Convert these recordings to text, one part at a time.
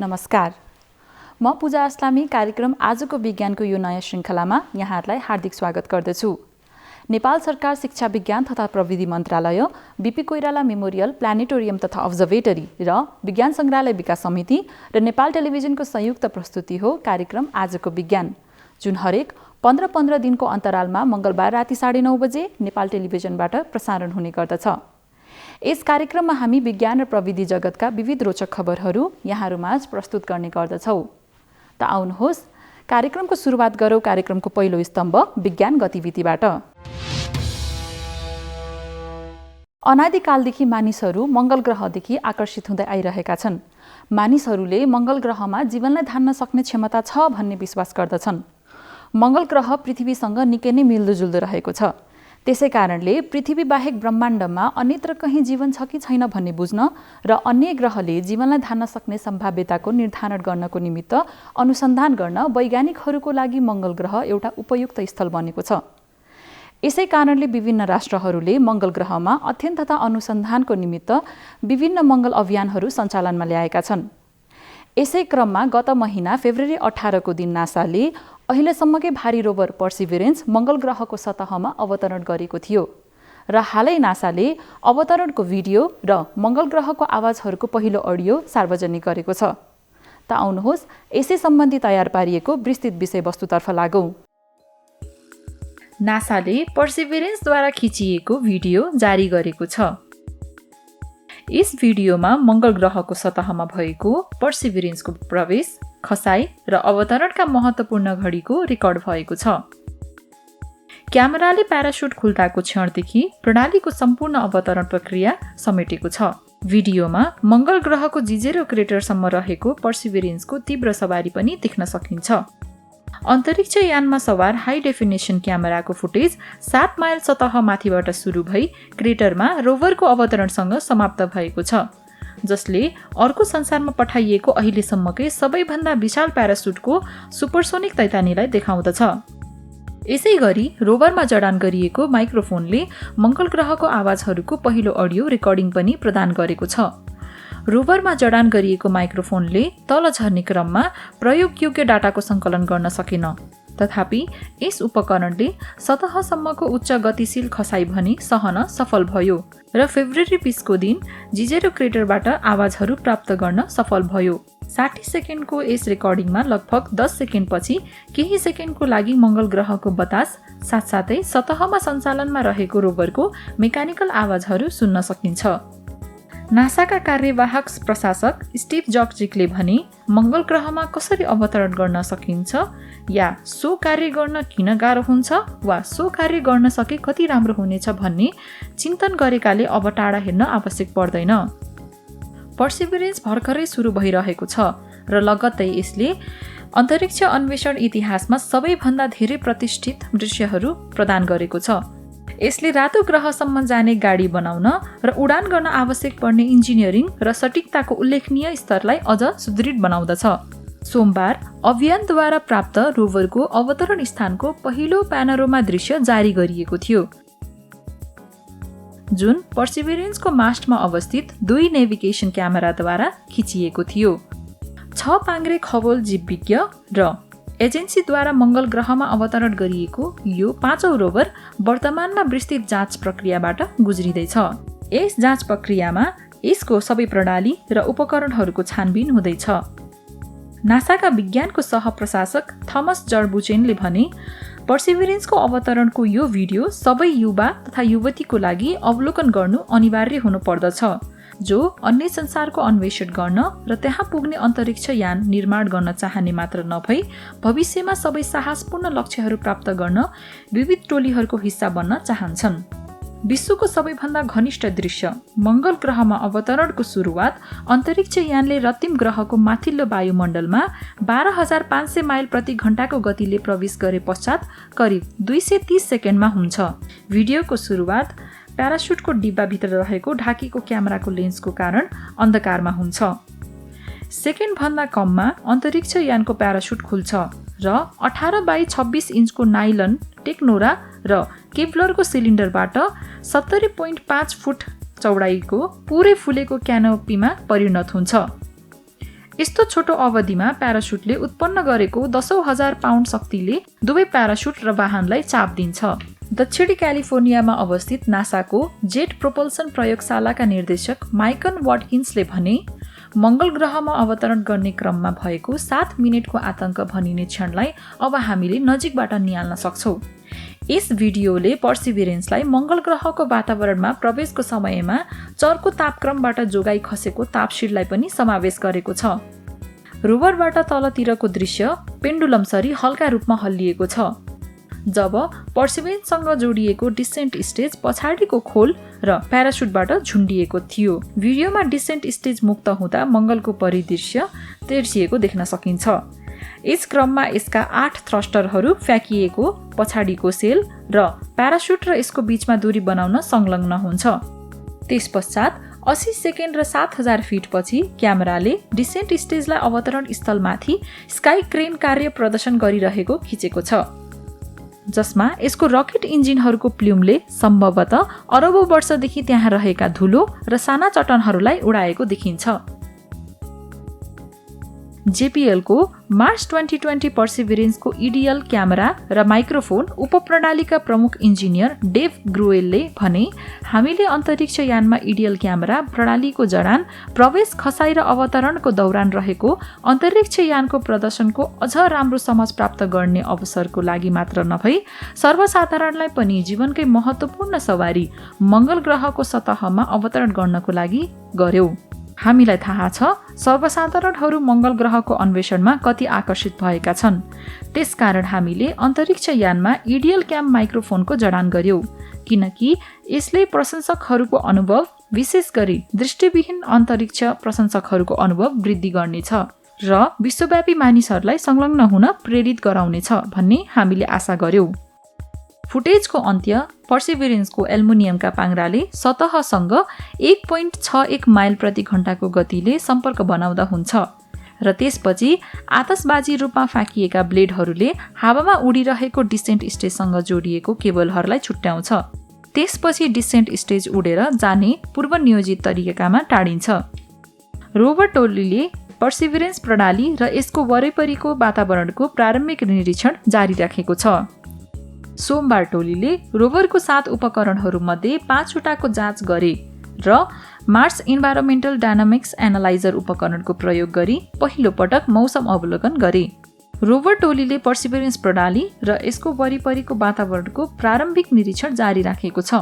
नमस्कार, म पूजा अस्लामी कार्यक्रम आजको विज्ञानको यो नयाँ श्रृङ्खलामा यहाँहरूलाई हार्दिक स्वागत गर्दछु। नेपाल सरकार शिक्षा विज्ञान तथा प्रविधि मन्त्रालय, बीपी कोइराला मेमोरियल प्लानेटोरियम तथा अब्जर्भेटरी र विज्ञान सङ्ग्रहालय विकास समिति र नेपाल टेलिभिजनको संयुक्त प्रस्तुति हो कार्यक्रम आजको विज्ञान, जुन हरेक 15-15 दिनको अन्तरालमा मङ्गलबार राति 9:30 बजे नेपाल टेलिभिजनबाट प्रसारण हुने गर्दछ। यस कार्यक्रममा हामी विज्ञान र प्रविधि जगतका विविध रोचक खबरहरू यहाँहरूमाझ प्रस्तुत गर्ने गर्दछौँ। त आउनुहोस् कार्यक्रमको सुरुवात गरौँ कार्यक्रमको पहिलो स्तम्भ विज्ञान गतिविधिबाट। अनादिकालदेखि मानिसहरू मङ्गल ग्रहदेखि आकर्षित हुँदै आइरहेका छन्। मानिसहरूले मङ्गल ग्रहमा जीवनलाई धान्न सक्ने क्षमता छ भन्ने विश्वास गर्दछन्। मङ्गल ग्रह पृथ्वीसँग निकै नै मिल्दोजुल्दो रहेको छ। त्यसै कारणले पृथ्वी बाहेक ब्रह्माण्डमा अन्यत्र कहीँ जीवन छ कि छैन भन्ने बुझ्न र अन्य ग्रहले जीवनलाई धान्न सक्ने सम्भाव्यताको निर्धारण गर्नको निमित्त अनुसन्धान गर्न वैज्ञानिकहरूको लागि मङ्गल ग्रह एउटा उपयुक्त स्थल बनेको छ। यसै कारणले विभिन्न राष्ट्रहरूले मङ्गल ग्रहमा अध्ययन तथा अनुसन्धानको निमित्त विभिन्न मङ्गल अभियानहरू सञ्चालनमा ल्याएका छन्। यसै क्रममा गत महिना फेब्रुअरी 18 को दिन नासाले अहिलेसम्मकै भारी रोभर पर्सिभिरेन्स मङ्गल ग्रहको सतहमा अवतरण गरेको थियो र हालै नासाले अवतरणको भिडियो र मङ्गल ग्रहको आवाजहरूको पहिलो अडियो सार्वजनिक गरेको छ। त आउनुहोस् यसै सम्बन्धी तयार पारिएको विस्तृत विषयवस्तुतर्फ लागौँ। नासाले पर्सिभिरेन्सद्वारा खिचिएको भिडियो जारी गरेको छ। यस भिडियोमा मङ्गल ग्रहको सतहमा भएको पर्सिभिरेन्सको प्रवेश, खसाई र अवतरणका महत्त्वपूर्ण घडीको रेकर्ड भएको छ। क्यामेराले प्यारासुट खुल्दाको क्षणदेखि प्रणालीको सम्पूर्ण अवतरण प्रक्रिया समेटेको छ। भिडियोमा मङ्गल ग्रहको जिजेरो क्रेटरसम्म रहेको पर्सिभिरेन्सको तीव्र सवारी पनि देख्न सकिन्छ। अन्तरिक्ष यानमा सवार हाई डेफिनेसन क्यामेराको फुटेज 7 माइल सतहमाथिबाट सुरु भई क्रेटरमा रोभरको अवतरणसँग समाप्त भएको छ, जसले अर्को संसारमा पठाइएको अहिलेसम्मकै सबैभन्दा विशाल प्यारासुटको सुपरसोनिक तैतानीलाई देखाउँदछ। यसै गरी रोभरमा जडान गरिएको माइक्रोफोनले मङ्गल ग्रहको आवाजहरूको पहिलो अडियो रेकर्डिङ पनि प्रदान गरेको छ। रोभरमा जडान गरिएको माइक्रोफोनले तल झर्ने क्रममा प्रयोगयोग्य डाटाको सङ्कलन गर्न सकेन। तथापि यस उपकरणले सतहसम्मको उच्च गतिशील खसाई भने सहन सफल भयो र फेब्रुअरी 20 को दिन जिजेरो क्रेटरबाट आवाजहरू प्राप्त गर्न सफल भयो। 60 सेकेन्डको यस रेकर्डिङमा लगभग 10 सेकेन्डपछि केही सेकेन्डको लागि मङ्गल ग्रहको बतास साथसाथै सतहमा सञ्चालनमा रहेको रोभरको मेकानिकल आवाजहरू सुन्न सकिन्छ। नासाका कार्यवाहक प्रशासक स्टिभ जब्जिकले भने मङ्गल ग्रहमा कसरी अवतरण गर्न सकिन्छ या सो कार्य गर्न किन गाह्रो हुन्छ वा सो कार्य गर्न सके कति राम्रो हुनेछ भन्ने चिन्तन गरेकाले अब टाढा हेर्न आवश्यक पर्दैन। पर्सिभिरेन्स भर्खरै सुरु भइरहेको छ र लगत्तै यसले अन्तरिक्ष अन्वेषण इतिहासमा सबैभन्दा धेरै प्रतिष्ठित दृश्यहरू प्रदान गरेको छ। यसले रातो ग्रहसम्म जाने गाडी बनाउन र उडान गर्न आवश्यक पर्ने इन्जिनियरिङ र सटिकताको उल्लेखनीय स्तरलाई अझ सुदृढ बनाउँदछ। सोमबार अभियानद्वारा प्राप्त रोभरको अवतरण स्थानको पहिलो प्यानोरामा दृश्य जारी गरिएको थियो, जुन पर्सिभिरेन्सको मास्टमा अवस्थित 2 नेभिगेसन क्यामेराद्वारा खिचिएको थियो। 6 पाङ्ग्रे खगोल जीवविज्ञ र एजेन्सीद्वारा मङ्गल ग्रहमा अवतरण गरिएको यो 5औं रोभर वर्तमानमा विस्तृत जाँच प्रक्रियाबाट गुज्रिँदैछ। यस जाँच प्रक्रियामा यसको सबै प्रणाली र उपकरणहरूको छानबिन हुँदैछ। नासाका विज्ञानको सहप्रशासक थमस जर्बुचेनले भने पर्सिभिरेन्सको अवतरणको यो भिडियो सबै युवा तथा युवतीको लागि अवलोकन गर्नु अनिवार्य हुनुपर्दछ, जो अन्य संसारको अन्वेषण गर्न र त्यहाँ पुग्ने अन्तरिक्ष यान निर्माण गर्न चाहने मात्र नभई भविष्यमा सबै साहसपूर्ण लक्ष्यहरू प्राप्त गर्न विविध टोलीहरूको हिस्सा बन्न चाहन्छन्। विश्वको सबैभन्दा घनिष्ठ दृश्य मङ्गल ग्रहमा अवतरणको सुरुवात अन्तरिक्ष यानले रत्तिम ग्रहको माथिल्लो वायुमण्डलमा 12,500 माइल प्रति घण्टाको गतिले प्रवेश गरे पश्चात करिब 230 सेकेन्डमा हुन्छ। भिडियोको सुरुवात प्यारासुटको डिब्बाभित्र रहेको ढाकेको क्यामेराको लेन्सको कारण अन्धकारमा हुन्छ। सेकेन्डभन्दा कममा अन्तरिक्ष यानको प्यारासुट खुल्छ र 18x26 इन्चको नाइलन टेक्नोरा र केप्लरको सिलिन्डरबाट 70.5 फुट चौडाइको पुरै फुलेको क्यानोपीमा परिणत हुन्छ। यस्तो छोटो अवधिमा प्याराशुटले उत्पन्न गरेको 10,000 पाउन्ड शक्तिले दुवै प्याराशुट र वाहनलाई चाप दिन्छ। दक्षिणी क्यालिफोर्नियामा अवस्थित नासाको जेट प्रोपल्सन प्रयोगशालाका निर्देशक माइकन वाटकिन्सले भने मंगल ग्रहमा अवतरण गर्ने क्रममा भएको 7 मिनेटको आतंक भनिने क्षणलाई अब हामीले नजिकबाट निहाल्न सक्छौं। यस भिडियोले पर्सिभिरेन्सलाई मंगल ग्रहको वातावरणमा प्रवेशको समयमा चर्को तापक्रमबाट जोगाई खसेको तापशीललाई पनि समावेश गरेको छ। रोभरबाट तलतिरको दृश्य पेन्डुलमसरी हल्का रूपमा हल्लिएको छ। जब पर्सिभिरेन्ससँग जोडिएको डिसेन्ट स्टेज पछाडिको खोल र प्याराशुटबाट झुन्डिएको थियो। भिडियोमा डिसेन्ट स्टेज मुक्त हुँदा मंगलको परिदृश्य तेर्सिएको देख्न सकिन्छ। यस क्रममा यसका 8 थ्रस्टरहरू फ्याँकिएको पछाडिको सेल र प्याराशुट र यसको बीचमा दूरी बनाउन संलग्न हुन्छ। त्यसपश्चात 80 सेकेन्ड र 7,000 फिट पछि क्यामेराले डिसेन्ट स्टेजलाई अवतरण स्थलमाथि स्काई क्रेन कार्य प्रदर्शन गरिरहेको खिचेको छ, जसमा यसको रकेट इन्जिनहरूको प्ल्युमले सम्भवतः अरबौं वर्षदेखि त्यहाँ रहेका धुलो र साना चट्टानहरूलाई उडाएको देखिन्छ। जेपीएलको मार्च 2020 पर्सिभिरेन्सको इडियल क्यामेरा र माइक्रोफोन उपप्रणालीका प्रमुख इन्जिनियर डेभ ग्रोएलले भने हामीले अन्तरिक्ष यानमा इडियल क्यामेरा प्रणालीको जडान, प्रवेश, खसाई र अवतरणको दौरान रहेको अन्तरिक्ष यानको प्रदर्शनको अझ राम्रो समझ प्राप्त गर्ने अवसरको लागि मात्र नभई सर्वसाधारणलाई पनि जीवनकै महत्त्वपूर्ण सवारी मंगल ग्रहको सतहमा अवतरण गर्नको लागि गर्यौं। हामीलाई थाहा छ सर्वसाधारणहरू मंगल ग्रहको अन्वेषणमा कति आकर्षित भएका छन्। त्यसकारण हामीले अन्तरिक्ष यानमा इडियल क्याम माइक्रोफोनको जडान गर्यौं, किनकि यसले प्रशंसकहरूको अनुभव, विशेष गरी दृष्टिविहीन अन्तरिक्ष प्रशंसकहरूको अनुभव वृद्धि गर्नेछ र विश्वव्यापी मानिसहरूलाई संलग्न हुन प्रेरित गराउनेछ भन्ने हामीले आशा गर्यौं। फुटेजको अन्त्य पर्सिभिरेन्सको एल्युमिनियमका पाङ्राले सतहसँग 1.61 माइल प्रति घण्टाको गतिले सम्पर्क बनाउँदा हुन्छ र त्यसपछि आतशबाजी रूपमा फ्याँकिएका ब्लेडहरूले हावामा उडिरहेको डिसेन्ट स्टेजसँग जोडिएको केबलहरूलाई छुट्याउँछ। त्यसपछि डिसेन्ट स्टेज उडेर जाने पूर्व नियोजित तरिकामा टाढिन्छ। रोभर टोलीले पर्सिभिरेन्स प्रणाली र यसको वरिपरिको वातावरणको प्रारम्भिक निरीक्षण जारी राखेको छ। सोमबार टोलीले रोभरको 7 उपकरणहरूमध्ये 5 वटाको जाँच गरे र मार्स इन्भाइरोमेन्टल डायनामिक्स एनालाइजर उपकरणको प्रयोग गरी पहिलो पटक मौसम अवलोकन गरे। रोभर टोलीले पर्सिभिरेन्स प्रणाली र यसको वरिपरिको वातावरणको प्रारम्भिक निरीक्षण जारी राखेको छ।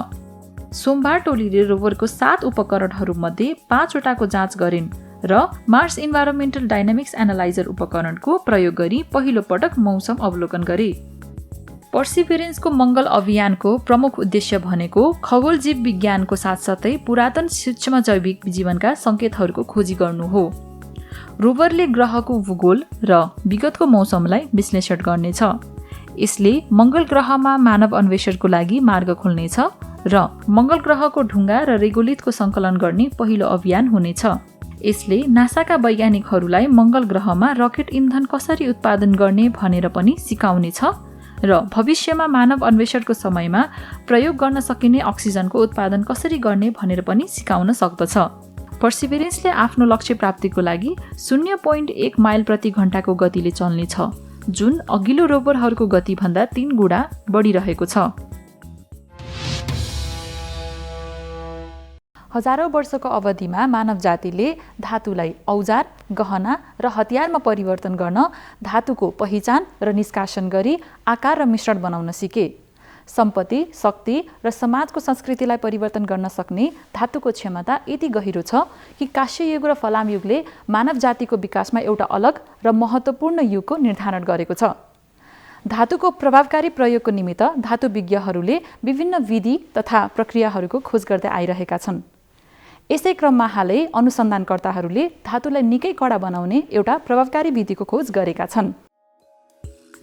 सोमबार टोलीले रोभरको 7 उपकरणहरूमध्ये 5 वटाको जाँच गरिन् र मार्स इन्भाइरोमेन्टल डायनामिक्स एनालाइजर उपकरणको प्रयोग गरी पहिलो पटक मौसम अवलोकन गरे। पर्सिभिरेन्सको मंगल अभियानको प्रमुख उद्देश्य भनेको खगोल जीव विज्ञानको साथसाथै पुरातन सूक्ष्म जैविक जीवनका संकेतहरूको खोजी गर्नु हो। रोभरले ग्रहको भूगोल र विगतको मौसमलाई विश्लेषण गर्नेछ। यसले मंगल ग्रहमा मानव अन्वेषणको लागि मार्ग खोल्नेछ र मंगल ग्रहको ढुङ्गा र रेगोलितको संकलन गर्ने पहिलो अभियान हुनेछ। यसले नासाका वैज्ञानिकहरूलाई मंगल ग्रहमा रकेट इन्धन कसरी उत्पादन गर्ने भनेर पनि सिकाउनेछ र भविष्यमा मानव अन्वेषणको समयमा प्रयोग गर्न सकिने अक्सिजनको उत्पादन कसरी गर्ने भनेर पनि सिकाउन सक्दछ। पर्सिभिरेन्सले आफ्नो लक्ष्य प्राप्तिको लागि 0.1 माइल प्रति घण्टाको गतिले चल्नेछ, जुन अघिल्लो रोभरहरूको गतिभन्दा 3 गुणा बढिरहेको छ। हजारौं वर्षको अवधिमा मानव जातिले धातुलाई औजार, गहना र हतियारमा परिवर्तन गर्न धातुको पहिचान र निष्कासन गरी आकार र मिश्रण बनाउन सिके। सम्पत्ति, शक्ति र समाजको संस्कृतिलाई परिवर्तन गर्न सक्ने धातुको क्षमता यति गहिरो छ कि काँस्य युग र फलाम युगले मानव जातिको विकासमा एउटा अलग र महत्त्वपूर्ण युगको निर्धारण गरेको छ। धातुको प्रभावकारी प्रयोगको निमित्त धातुविज्ञहरूले विभिन्न विधि तथा प्रक्रियाहरूको खोज गर्दै आइरहेका छन्। यसै क्रममा हालै अनुसन्धानकर्ताहरूले धातुलाई निकै कडा बनाउने एउटा प्रभावकारी विधिको खोज गरेका छन्।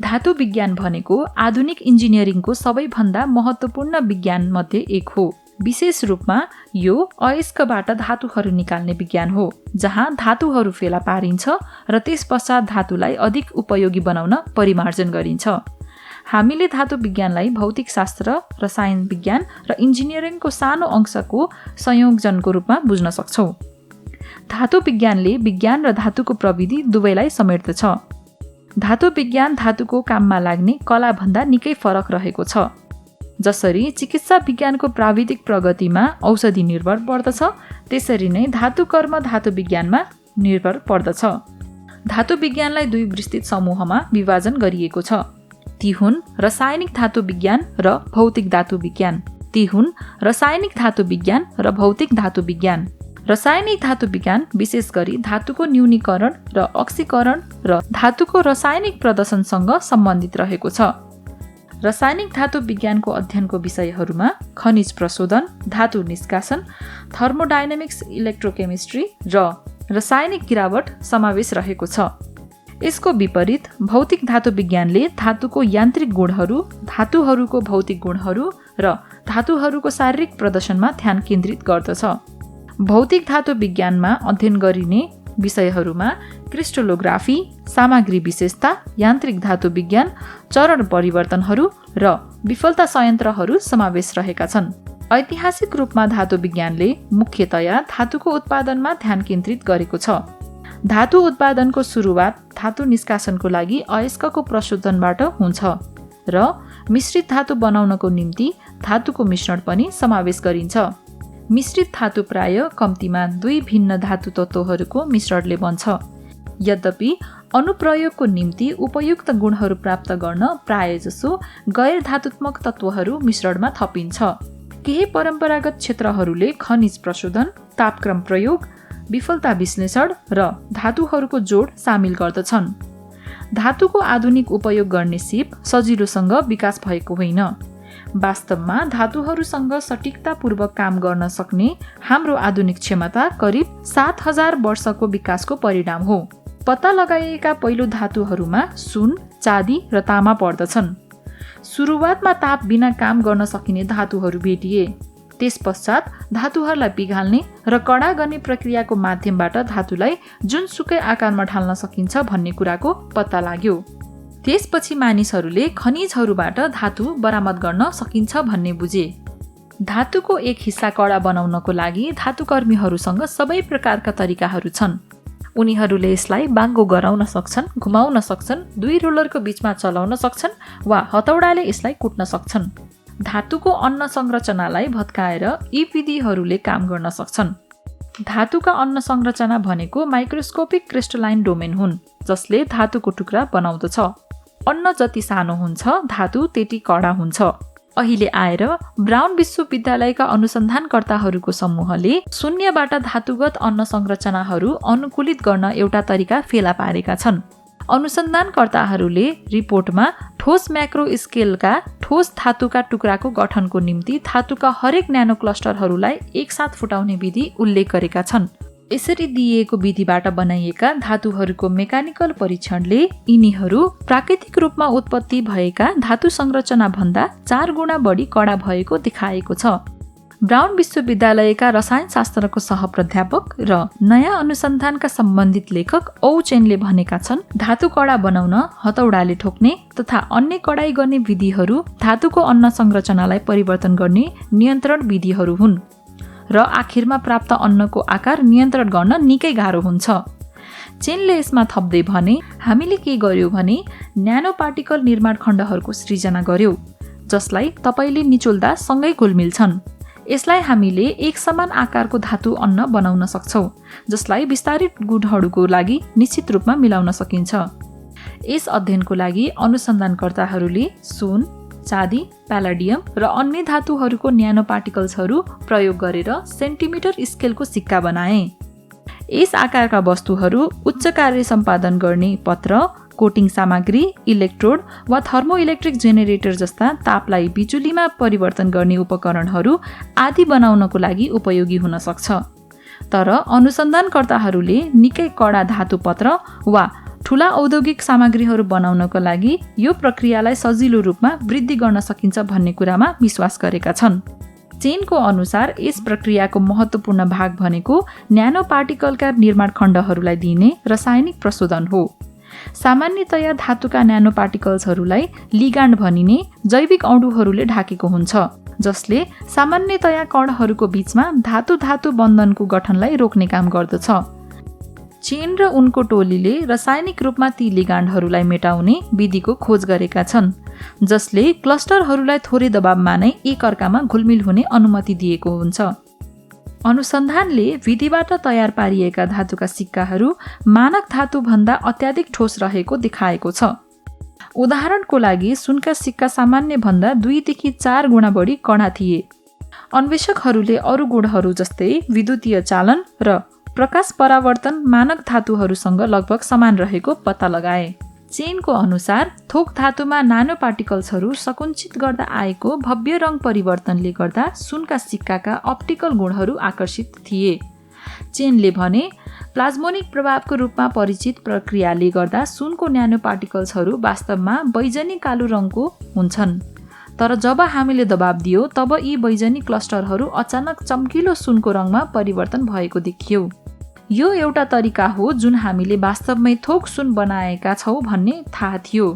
धातु विज्ञान भनेको आधुनिक इन्जिनियरिङको सबैभन्दा महत्त्वपूर्ण विज्ञान मध्ये एक हो। विशेष रूपमा यो अयस्कबाट धातुहरू निकाल्ने विज्ञान हो, जहाँ धातुहरू फेला पारिन्छ र त्यसपश्चात धातुलाई अधिक उपयोगी बनाउन परिमार्जन गरिन्छ। हामीले धातु विज्ञानलाई भौतिक शास्त्र, रसायन विज्ञान र इन्जिनियरिङको सानो अंशको संयोजनको रूपमा बुझ्न सक्छौँ। धातु विज्ञानले विज्ञान र धातुको प्रविधि दुवैलाई समेट्दछ। धातु विज्ञान धातुको काममा लाग्ने कलाभन्दा निकै फरक रहेको छ। जसरी चिकित्सा विज्ञानको प्राविधिक प्रगतिमा औषधि निर्भर पर्दछ, त्यसरी नै धातु कर्म धातु विज्ञानमा निर्भर पर्दछ। धातु विज्ञानलाई दुई विस्तृत समूहमा विभाजन गरिएको छ। ती हुन् रासायनिक धातु विज्ञान र भौतिक धातु विज्ञान। रासायनिक धातु विज्ञान र भौतिक धातु विज्ञान। रासायनिक धातु विज्ञान विशेष गरी धातुको न्यूनीकरण र अक्सीकरण र धातुको रासायनिक प्रदर्शनसँग सम्बन्धित रहेको छ। रासायनिक धातु विज्ञानको अध्ययनको विषयहरूमा खनिज प्रशोधन, धातु निष्कासन, थर्मोडायनामिक्स, इलेक्ट्रोकेमिस्ट्री र रासायनिक गिरावट समावेश रहेको छ। यसको विपरीत भौतिक धातु विज्ञानले धातुको यान्त्रिक गुणहरू, धातुहरूको भौतिक गुणहरू र धातुहरूको शारीरिक प्रदर्शनमा ध्यान केन्द्रित गर्दछ। भौतिक धातु विज्ञानमा अध्ययन गरिने विषयहरूमा क्रिस्टलोग्राफी, सामग्री विशेषता, यान्त्रिक धातु विज्ञान, चरण परिवर्तनहरू र विफलता संयन्त्रहरू समावेश रहेका छन्। ऐतिहासिक रूपमा धातु विज्ञानले मुख्यतया धातुको उत्पादनमा ध्यान केन्द्रित गरेको छ। धातु उत्पादनको सुरुवात धातु निष्कासनको लागि अयस्कको प्रशोधनबाट हुन्छ र मिश्रित धातु बनाउनको निम्ति धातुको मिश्रण पनि समावेश गरिन्छ। मिश्रित धातु प्राय कम्तीमा दुई भिन्न धातु तत्त्वहरूको मिश्रणले बन्छ। यद्यपि अनुप्रयोगको निम्ति उपयुक्त गुणहरू प्राप्त गर्न प्रायजसो गैर धातुत्मक तत्त्वहरू मिश्रणमा थपिन्छ। केही परम्परागत क्षेत्रहरूले खनिज प्रशोधन, तापक्रम प्रयोग, विफलता विश्लेषण र धातुहरूको जोड सामेल गर्दछन्। धातुको आधुनिक उपयोग गर्ने सिप सजिलोसँग विकास भएको होइन। वास्तवमा धातुहरूसँग सटिकतापूर्वक काम गर्न सक्ने हाम्रो आधुनिक क्षमता करिब 7000 वर्षको विकासको परिणाम हो। पत्ता लगाइएका पहिलो धातुहरूमा सुन, चाँदी र तामा पर्दछन्। सुरुवातमा ताप बिना काम गर्न सकिने धातुहरू भेटिए। त्यसपश्चात धातुहरूलाई पिघाल्ने र कडा गर्ने प्रक्रियाको माध्यमबाट धातुलाई जुनसुकै आकारमा ढाल्न सकिन्छ भन्ने कुराको पत्ता लाग्यो। त्यसपछि मानिसहरूले खनिजहरूबाट धातु बरामद गर्न सकिन्छ भन्ने बुझे। धातुको एक हिस्सा कडा बनाउनको लागि धातुकर्मीहरूसँग सबै प्रकारका तरिकाहरू छन्। उनीहरूले यसलाई बाङ्गो गराउन सक्छन्, घुमाउन सक्छन्, दुई रोलरको बीचमा चलाउन सक्छन् वा हतौडाले यसलाई कुट्न सक्छन्। धातुको अन्न संरचनालाई भत्काएर यी विधिहरूले काम गर्न सक्छन्। धातुका अन्न संरचना भनेको माइक्रोस्कोपिक क्रिस्टलाइन डोमेन हुन्, जसले धातुको टुक्रा बनाउँदछ। अन्न जति सानो हुन्छ, धातु त्यति कडा हुन्छ। अहिले आएर ब्राउन विश्वविद्यालयका अनुसन्धानकर्ताहरूको समूहले शून्यबाट धातुगत अन्न संरचनाहरू अनुकूलित गर्न एउटा तरिका फेला पारेका छन्। अनुसन्धानकर्ताहरूले रिपोर्टमा ठोस म्याक्रो स्केलका ठोस धातुका टुक्राको गठनको निम्ति धातुका हरेक न्यानो क्लस्टरहरूलाई एकसाथ फुटाउने विधि उल्लेख गरेका छन्। यसरी दिइएको विधिबाट बनाइएका धातुहरूको मेकानिकल परीक्षणले यिनीहरू प्राकृतिक रूपमा उत्पत्ति भएका धातु संरचना भन्दा 4 गुणा बढी कडा भएको देखाएको छ। ब्राउन विश्वविद्यालयका रसायनशास्त्रको सहप्राध्यापक र नयाँ अनुसन्धानका सम्बन्धित लेखक औ चेनले भनेका छन्, धातु कडा बनाउन हतौडाले ठोक्ने तथा अन्य कडाई गर्ने विधिहरू धातुको अन्न संरचनालाई परिवर्तन गर्ने नियन्त्रण विधिहरू हुन् र आखिरमा प्राप्त अन्नको आकार नियन्त्रण गर्न निकै गाह्रो हुन्छ। चेनले यसमा थप्दै भने, हामीले के गर्यौं भने न्यानो पार्टिकल निर्माण खण्डहरूको सृजना गर्यौं, जसलाई तपाईले निचोल्दा सँगै घुलमिल्छन्। यसलाई हामीले एक समान आकारको धातु अन्न बनाउन सक्छौं, जसलाई विस्तारित गुणहरूको लागि निश्चित रूपमा मिलाउन सकिन्छ। यस अध्ययनको लागि अनुसन्धानकर्ताहरूले सुन, चाँदी, प्यालाडियम र अन्य धातुहरूको न्यानो पार्टिकल्सहरू प्रयोग गरेर सेन्टिमिटर स्केलको सिक्का बनाए। यस आकारका वस्तुहरू उच्च कार्य सम्पादन गर्ने पत्र, कोटिङ सामग्री, इलेक्ट्रोड वा थर्मोइलेक्ट्रिक जेनेरेटर जस्ता तापलाई बिजुलीमा परिवर्तन गर्ने उपकरणहरू आदि बनाउनको लागि उपयोगी हुन सक्छ। तर अनुसन्धानकर्ताहरूले निकै कडा धातु पत्र वा ठूला औद्योगिक सामग्रीहरू बनाउनको लागि यो प्रक्रियालाई सजिलो रूपमा वृद्धि गर्न सकिन्छ भन्ने कुरामा विश्वास गरेका छन्। चेनको अनुसार यस प्रक्रियाको महत्त्वपूर्ण भाग भनेको न्यानो पार्टिकलका निर्माण खण्डहरूलाई दिइने रासायनिक प्रशोधन हो। सामान्यतया धातुका न्यानो पार्टिकल्सहरूलाई लिगान्ड भनिने जैविक अणुहरूले ढाकेको हुन्छ, जसले सामान्यतया कणहरूको बीचमा धातु-धातु बन्धनको गठनलाई रोक्ने काम गर्दछ। चेन र उनको टोलीले रासायनिक रूपमा ती लिगान्डहरूलाई मेटाउने विधिको खोज गरेका छन्, जसले क्लस्टरहरूलाई थोरै दबावमा नै एकअर्कामा घुलमिल हुने अनुमति दिएको हुन्छ। अनुसन्धानले विधिबाट तयार पारिएका धातुका सिक्काहरू मानक धातुभन्दा अत्याधिक ठोस रहेको देखाएको छ। उदाहरणको लागि सुनका सिक्का सामान्य भन्दा 2 देखि 4 गुणा बढी कडा थिए। अन्वेषकहरूले अरू गुणहरू जस्तै विद्युतीय चालन र प्रकाश परावर्तन मानक धातुहरूसँग लगभग समान रहेको पत्ता लगाए। चेनको अनुसार थोक धातुमा नानो पार्टिकल्सहरू सकुञ्चित गर्दा आएको भव्य रङ परिवर्तनले गर्दा सुनका सिक्काका अप्टिकल गुणहरू आकर्षित थिए। चेनले भने प्लाज्मोनिक प्रभावको रूपमा परिचित प्रक्रियाले गर्दा सुनको न्यानो पार्टिकल्सहरू वास्तवमा बैजनी कालो रङको हुन्छन्, तर जब हामीले दबाब दियो तब यी बैजनी क्लस्टरहरू अचानक चम्किलो सुनको रङमा परिवर्तन भएको देखियो। यो एउटा तरिका हो जुन हामीले वास्तवमै थोक सुन बनाएका छौँ भन्ने थाहा थियो।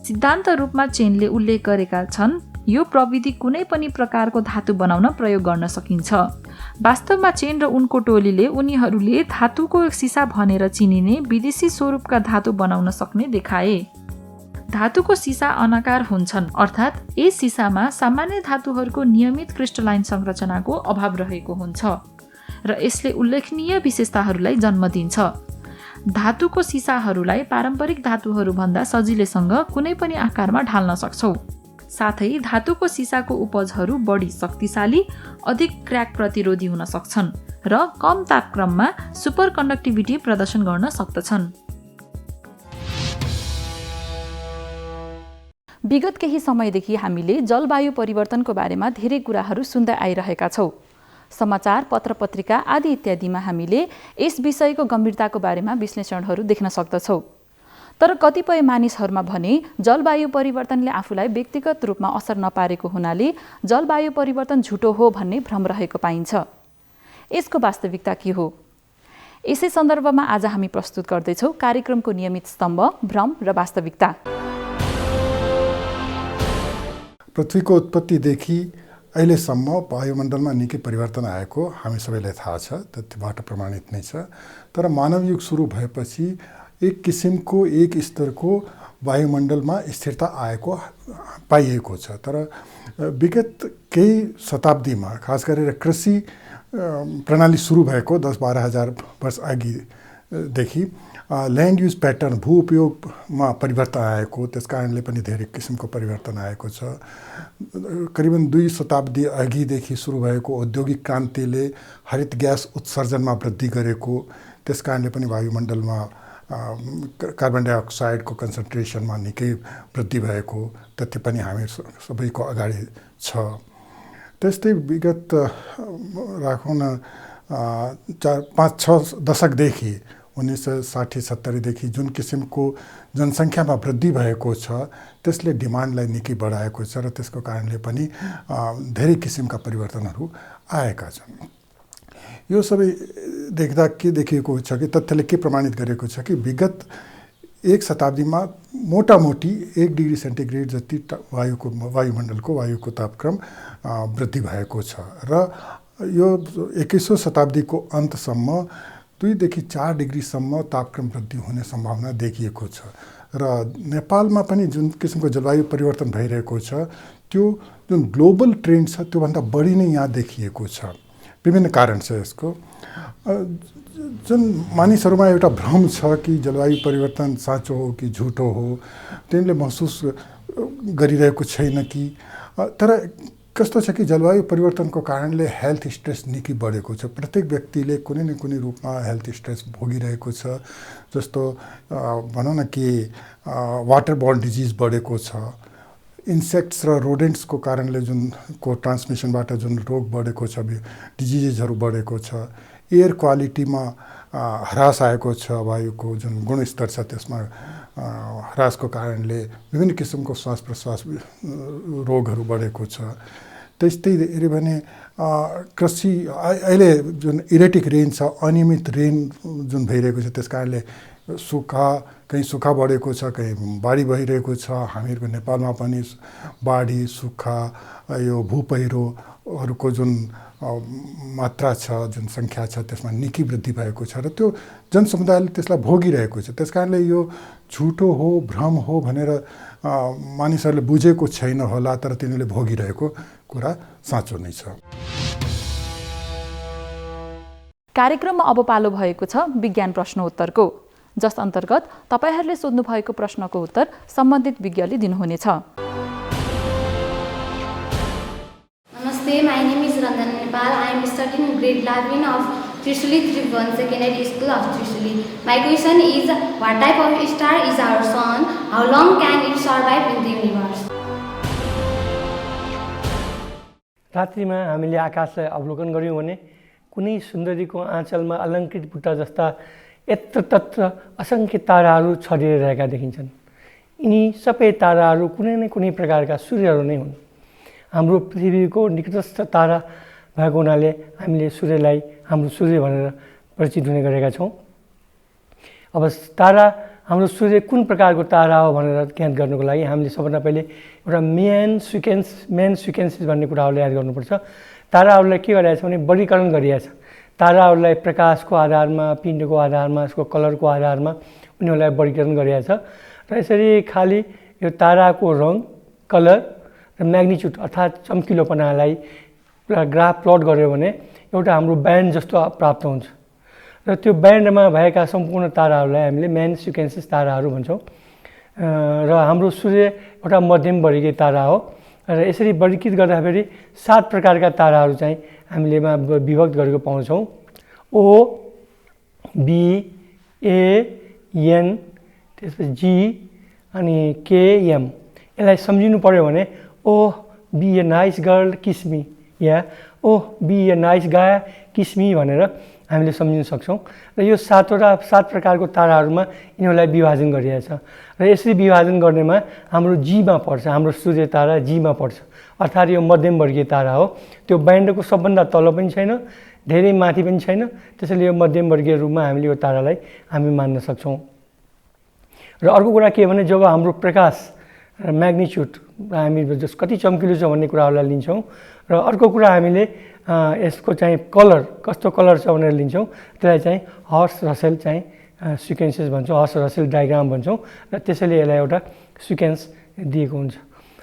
सिद्धान्त रूपमा चेनले उल्लेख गरेका छन् यो प्रविधि कुनै पनि प्रकारको धातु बनाउन प्रयोग गर्न सकिन्छ। वास्तवमा चेन र उनको टोलीले उनीहरूले धातुको सिसा भनेर चिनिने विदेशी स्वरूपका धातु बनाउन सक्ने देखाए। धातुको सिसा अनाकार हुन्छन्, अर्थात् यस सिसामा सामान्य धातुहरूको नियमित क्रिस्टलाइन संरचनाको अभाव रहेको हुन्छ र यसले उल्लेखनीय विशेषताहरूलाई जन्म दिन्छ। धातुको सिसाहरूलाई पारम्परिक धातुहरूभन्दा सजिलैसँग कुनै पनि आकारमा ढाल्न सक्छौँ। साथै धातुको सिसाको उपजहरू बढी शक्तिशाली, अधिक क्र्याक प्रतिरोधी हुन सक्छन् र कम तापक्रममा सुपर कन्डक्टिभिटी प्रदर्शन गर्न सक्दछन्। विगत केही समयदेखि हामीले जलवायु परिवर्तनको बारेमा धेरै कुराहरू सुन्दै आइरहेका छौँ। समाचार, पत्र-पत्रिका आदि इत्यादिमा हामीले यस विषयको गम्भीरताको बारेमा विश्लेषणहरू देख्न सक्दछौँ। तर कतिपय मानिसहरूमा भने जलवायु परिवर्तनले आफूलाई व्यक्तिगत रूपमा असर नपारेको हुनाले जलवायु परिवर्तन झुटो हो भन्ने भ्रम रहेको पाइन्छ। यसको वास्तविकता के हो? यसै सन्दर्भमा आज हामी प्रस्तुत गर्दैछौँ कार्यक्रमको नियमित स्तम्भ भ्रम र वास्तविकता। पृथ्वीको उत्पत्तिदेखि अहिलेसम्म वायुमण्डलमा निकै परिवर्तन आएको हामी सबैलाई थाहा छ, त्यतिबाट प्रमाणित नै छ। तर मानव युग सुरु भएपछि एक किसिमको एक स्तरको वायुमण्डलमा स्थिरता आएको पाइएको छ। तर विगत केही शताब्दीमा खास गरेर कृषि प्रणाली सुरु भएको 10-12 हजार वर्ष अघिदेखि ल्यान्ड युज प्याटर्न, भू उपयोगमा परिवर्तन आएको, त्यस कारणले पनि धेरै किसिमको परिवर्तन आएको छ। करिबन 2 शताब्दी अघिदेखि सुरु भएको औद्योगिक क्रान्तिले हरित ग्यास उत्सर्जनमा वृद्धि गरेको, त्यस कारणले पनि वायुमण्डलमा कार्बन डाइअक्साइडको कन्सन्ट्रेसनमा निकै वृद्धि भएको तथ्य पनि हामी सबैको अगाडि छ। त्यस्तै विगत राखौँ न 4-5-6 दशकदेखि 1960-70 देखि जुन किसिमको जनसङ्ख्यामा वृद्धि भएको छ त्यसले डिमान्डलाई निकै बढाएको छ र त्यसको कारणले पनि धेरै किसिमका परिवर्तनहरू आएका छन्। यो सबै देख्दा के देखिएको छ कि तथ्यले के प्रमाणित गरेको छ कि विगत 1 शताब्दीमा मोटामोटी 1 डिग्री सेन्टिग्रेड जति वायुमण्डलको वायुको तापक्रम वृद्धि भएको छ र यो 21औं शताब्दीको अन्तसम्म 2 देखि 4 डिग्रीसम्म तापक्रम वृद्धि हुने सम्भावना देखिएको छ। र नेपालमा पनि जुन किसिमको जलवायु परिवर्तन भइरहेको छ त्यो जुन ग्लोबल ट्रेन्ड छ त्योभन्दा बढी नै यहाँ देखिएको छ। विभिन्न कारण छ यसको। जुन मानिसहरूमा एउटा भ्रम छ कि जलवायु परिवर्तन साँचो हो कि झुटो हो, तिनले महसुस गरिरहेको छैन कि। तर कस्तो छ कि जलवायु परिवर्तनको कारणले हेल्थ स्ट्रेस निकै बढेको छ। प्रत्येक व्यक्तिले कुनै न कुनै रूपमा हेल्थ स्ट्रेस भोगिरहेको छ। जस्तो भनौँ न कि वाटर बोर्न डिजिज बढेको छ, इन्सेक्ट्स र रोडेन्ट्सको कारणले जुन ट्रान्समिसनबाट जुन रोग बढेको छ, डिजिजेसहरू बढेको छ, एयर क्वालिटीमा ह्रास आएको छ, वायुको जुन गुणस्तर छ त्यसमा ह्रासको कारणले विभिन्न किसिमको श्वास प्रश्वास रोगहरू बढेको छ। त्यस्तै हेऱ्यो भने कृषि अहिले जुन इरेटिक रेन छ, अनियमित रेन जुन भइरहेको छ त्यस कारणले कहीँ सुक्खा बढेको छ, कहीँ बाढी भइरहेको छ। हामीहरूको नेपालमा पनि बाढी, सुक्खा, यो भूपहिरो हरूको जुन मात्रा छ, जुन सङ्ख्या छ, त्यसमा निकै वृद्धि भएको छ र त्यो जनसमुदायले त्यसलाई भोगिरहेको छ। त्यस कारणले यो झुटो हो, भ्रम हो भनेर मानिसहरूले बुझेको छैन होला, तर तिनीहरूले भोगिरहेको कुरा साँचो नै छ। कार्यक्रममा अब पालो भएको छ विज्ञान प्रश्नोत्तरको, जस अन्तर्गत तपाईहरूले सोध्नु भएको प्रश्नको उत्तर सम्बन्धित विज्ञले दिनुहुनेछ। Namaste, my name is Ranjan Nepal. I am studying grade 11 of Trishuli Tribhuvan Secondary School of Trishuli. My question is, what type of star is our sun? How long can it survive in the universe? रात्रिमा हामीले आकाशलाई अवलोकन गर्यौं भने कुनै सुन्दरीको आँचलमा अलङ्कृत बुट्टा जस्ता यत्र तत्र असङ्ख्य ताराहरू छरिरहेका देखिन्छन्। यिनी सबै ताराहरू कुनै न कुनै प्रकारका सूर्यहरू नै हुन्। हाम्रो पृथ्वीको निकटस्थ तारा भएको हुनाले हामीले सूर्यलाई हाम्रो सूर्य भनेर परिचित हुने गरेका छौँ। अब तारा, हाम्रो सूर्य कुन प्रकारको तारा हो भनेर ज्ञात गर्नुको लागि हामीले सबभन्दा पहिले एउटा मेन सिक्वेन्सेस भन्ने कुराहरूलाई याद गर्नुपर्छ। ताराहरूलाई के गरिरहेछ भने वर्गीकरण गरिरहेछ। ताराहरूलाई प्रकाशको आधारमा, पिण्डको आधारमा, यसको कलरको आधारमा उनीहरूलाई वर्गीकरण गरिरहेछ र यसरी खाली यो ताराको रङ, कलर र म्याग्निच्युड अर्थात् चम्किलोपनालाई ग्राफ प्लट गर्यो भने एउटा हाम्रो ब्यान्ड जस्तो प्राप्त हुन्छ र त्यो ब्यान्डमा भएका सम्पूर्ण ताराहरूलाई हामीले मेन सिक्वेन्सेस ताराहरू भन्छौँ र हाम्रो सूर्य एउटा मध्यम वर्गीय तारा हो र यसरी वर्गीकृत गर्दाखेरि 7 प्रकारका ताराहरू चाहिँ हामीले विभक्त गरेको पाउँछौँ। ओ, बी, ए, एन, त्यसपछि जी अनि के, एम। यसलाई सम्झिनु पर्यो भने O B a nice girl kiss me, yeah O B a nice guy kiss me भनेर हामीले सम्झिन सक्छौँ र यो 7 प्रकारको ताराहरूमा यिनीहरूलाई विभाजन गरिरहेछ र यसरी विभाजन गर्नेमा हाम्रो जीमा पर्छ, हाम्रो सूर्य तारा जीमा पर्छ, अर्थात् यो मध्यम वर्गीय तारा हो। त्यो ब्यान्डको सबभन्दा तल पनि छैन, धेरै माथि पनि छैन, त्यसैले यो मध्यम वर्गीय रूपमा हामीले यो तारालाई हामी मान्न सक्छौँ। र अर्को कुरा के भने जब हाम्रो प्रकाश म्याग्निच्युड हामी कति चम्किलो छ भन्ने कुराहरूलाई लिन्छौँ र अर्को कुरा हामीले यसको चाहिँ कलर, कस्तो कलर छ भनेर लिन्छौँ, त्यसलाई चाहिँ हर्स रसेल चाहिँ सिक्वेन्सेस भन्छौँ, हर्स रसेल डायग्राम भन्छौँ र त्यसैले यसलाई एउटा सिक्वेन्स दिएको हुन्छ।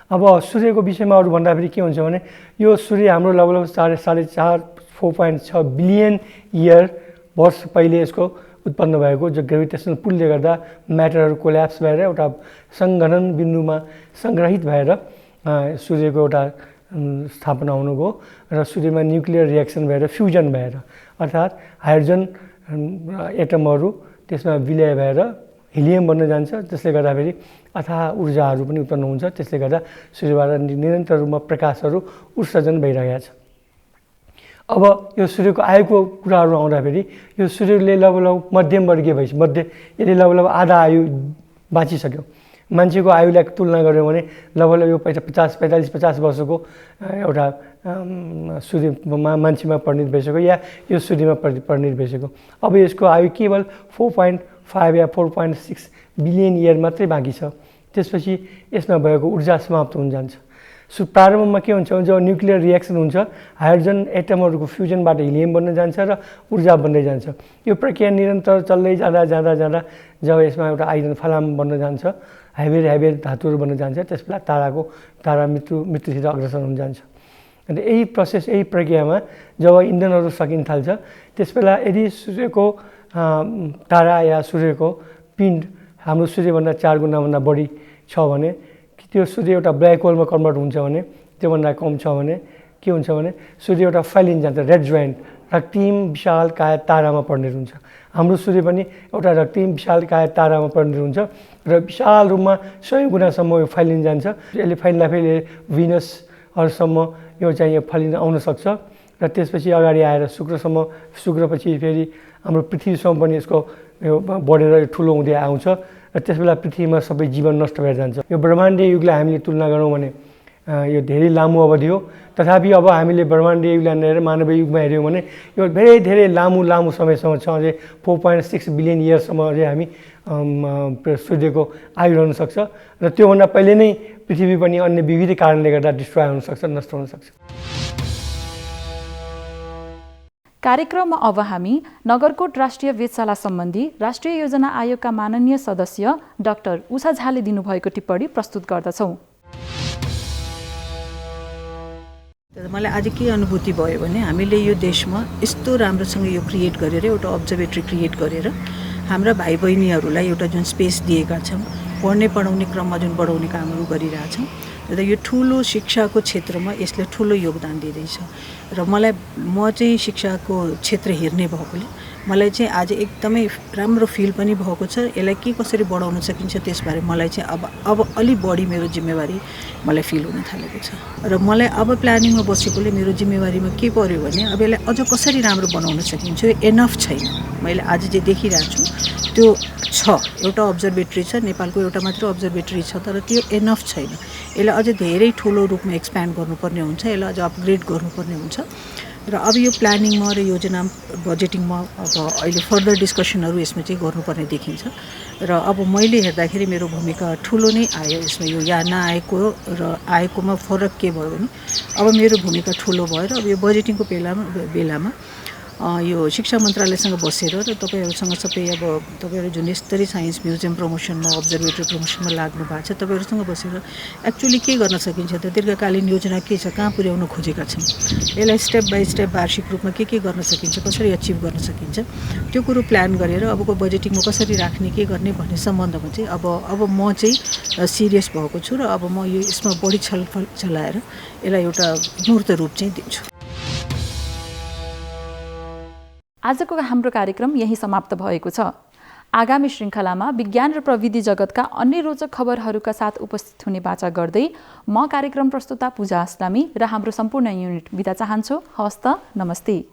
अब सूर्यको विषयमा अरू भन्दाखेरि के हुन्छ भने यो सूर्य हाम्रो लगभग 4.6 बिलियन इयर वर्ष पहिले यसको उत्पन्न भएको, जो ग्रेभिटेसनल पुलले गर्दा म्याटरहरू कोल्याप्स भएर एउटा सङ्घनन बिन्दुमा सङ्ग्रहित भएर सूर्यको एउटा स्थापना हुनुभयो र सूर्यमा न्युक्लियर रिएक्सन भएर फ्युजन भएर अर्थात् हाइड्रोजन एटमहरू त्यसमा विलय भएर हिलियम बन्न जान्छ, त्यसले गर्दाखेरि अथाह ऊर्जाहरू पनि उत्पन्न हुन्छ। त्यसले गर्दा सूर्यबाट निरन्तर रूपमा प्रकाशहरू उत्सर्जन भइरहेको छ। अब यो सूर्यको आयुको कुराहरू आउँदाखेरि यो सूर्यले लगभग मध्यम वर्गीय भएपछि यसले लगभग आधा आयु बाँचिसक्यो। मान्छेको आयुलाई तुलना गऱ्यौँ भने लगभग यो 50 वर्षको एउटा सूर्यमा मान्छेमा परिणत भइसक्यो या यो सूर्यमा परिणत भइसक्यो। अब यसको आयु केवल 4.5 या 4.6 बिलियन इयर मात्रै बाँकी छ। त्यसपछि यसमा भएको ऊर्जा समाप्त हुन जान्छ। प्रारम्भमा के हुन्छ जब न्युक्लियर रिएक्सन हुन्छ, हाइड्रोजन एटमहरूको फ्युजनबाट हिलियम बन्न जान्छ र ऊर्जा बन्दै जान्छ। यो प्रक्रिया निरन्तर चल्दै जाँदा जब यसमा एउटा आइरन फलाम बन्न जान्छ, हेभी धातुहरू बन्न जान्छ, त्यसबेला तारा मृत्युतिर अग्रसर हुन जान्छ। अन्त यही प्रोसेस, यही प्रक्रियामा जब इन्धनहरू सकिन थाल्छ, त्यसबेला यदि सूर्यको तारा या सूर्यको पिण्ड हाम्रो सूर्यभन्दा 4 गुणाभन्दा बढी छ भने, त्यो सूर्य एउटा ब्ल्याक होलमा कन्भर्ट हुन्छ भने, त्योभन्दा कम छ भने के हुन्छ भने सूर्य एउटा फैलिन जान्छ, रेड ज्वाइन्ट रक्तिम विशालकाय तारामा परिणत हुन्छ। हाम्रो सूर्य पनि एउटा रक्तिम विशालकाय तारामा परिणत हुन्छ र विशाल रूपमा 100 गुणासम्म यो फैलिन जान्छ। यसले फैलिँदाखेरि भिनसहरूसम्म यो चाहिँ फैलिन आउन सक्छ र त्यसपछि अगाडि आएर शुक्रपछि फेरि हाम्रो पृथ्वीसम्म पनि यसको यो बढेर ठुलो हुँदै आउँछ र त्यसबेला पृथ्वीमा सबै जीवन नष्ट भएर जान्छ। यो ब्रह्माण्डीय युगलाई हामीले तुलना गरौँ भने यो धेरै लामो अवधि हो, तथापि अब हामीले ब्रह्माण्डीय युगलाई हेरेर मानवीय युगमा हेऱ्यौँ भने यो धेरै लामो समयसम्म छ। अझै 4.6 बिलियन इयरसम्म अझै हामी सूर्यको आयु रहन सक्छ र त्योभन्दा पहिले नै पृथ्वी पनि अन्य विविध कारणले गर्दा डिस्ट्रोय हुन सक्छ, नष्ट हुन सक्छ। कार्यक्रममा अब हामी नगरकोट राष्ट्रिय वेधशाला सम्बन्धी राष्ट्रिय योजना आयोगका माननीय सदस्य डाक्टर उषा झाले दिनुभएको टिप्पणी प्रस्तुत गर्दछौँ। मलाई आज के अनुभूति भयो भने हामीले यो देशमा यस्तो राम्रोसँग यो क्रिएट गरेर एउटा अब्जर्भेटरी क्रिएट गरेर हाम्रा भाइ बहिनीहरूलाई एउटा जुन स्पेस दिएका छौँ, पढ्ने पढाउने क्रममा जुन बढाउने कामहरू गरिरहेछौँ र यो ठुलो शिक्षाको क्षेत्रमा यसले ठुलो योगदान दिँदैछ। र म चाहिँ शिक्षाको क्षेत्र हेर्ने भएकोले मलाई चाहिँ आज एकदमै राम्रो फिल पनि भएको छ। यसलाई के कसरी बढाउन सकिन्छ त्यसबारे मलाई चाहिँ अब अलि बढी मेरो जिम्मेवारी मलाई फिल हुन थालेको छ। र मलाई अब प्लानिङमा बसेकोले मेरो जिम्मेवारीमा के पर्यो भने अब यसलाई अझ कसरी राम्रो बनाउन सकिन्छ, यो एनफ छैन। मैले आज जे देखिरहेको छु त्यो छ, एउटा अब्जर्भेटरी छ, नेपालको एउटा मात्र अब्जर्भेटरी छ, तर त्यो एनफ छैन। यसलाई अझ धेरै ठुलो रूपमा एक्सप्यान्ड गर्नुपर्ने हुन्छ, यसलाई अझ अपग्रेड गर्नुपर्ने हुन्छ। र अब यो प्लानिङमा र योजना बजेटिङमा अब अहिले फर्दर डिस्कसनहरू यसमा चाहिँ गर्नुपर्ने देखिन्छ। र अब मैले हेर्दाखेरि मेरो भूमिका ठुलो नै आयो यसमा। यो या नआएको र आएकोमा फरक के भयो भने अब मेरो भूमिका ठुलो भयो र अब यो बजेटिङको बेलामा यो शिक्षा मन्त्रालयसँग बसेर र तपाईँहरूसँग सबै अब तपाईँहरू जुन स्तरीय साइन्स म्युजियम प्रमोसनमा अब्जर्भेटरी प्रमोसनमा लाग्नु भएको छ, तपाईँहरूसँग बसेर एक्चुअली के गर्न सकिन्छ त, दीर्घकालीन योजना के छ, कहाँ पुर्याउन खोजेका छौँ, यसलाई स्टेप बाई स्टेप वार्षिक रूपमा के गर्न सकिन्छ, कसरी अचिभ गर्न सकिन्छ, त्यो कुरो प्लान गरेर अबको बजेटिङमा कसरी राख्ने के गर्ने भन्ने सम्बन्धमा चाहिँ अब म चाहिँ सिरियस भएको छु र अब म यसमा बढी छलफल चलाएर यसलाई एउटा मूर्त रूप चाहिँ दिन्छु। आजको हाम्रो कार्यक्रम यही समाप्त भएको छ। आगामी श्रृङ्खलामा विज्ञान र प्रविधि जगतका अन्य रोचक खबरहरूका साथ उपस्थित हुने बाचा गर्दै म कार्यक्रम प्रस्तुता पूजा अस्लामी र हाम्रो सम्पूर्ण युनिट बिदा चाहन्छु। हवस् त, नमस्ते।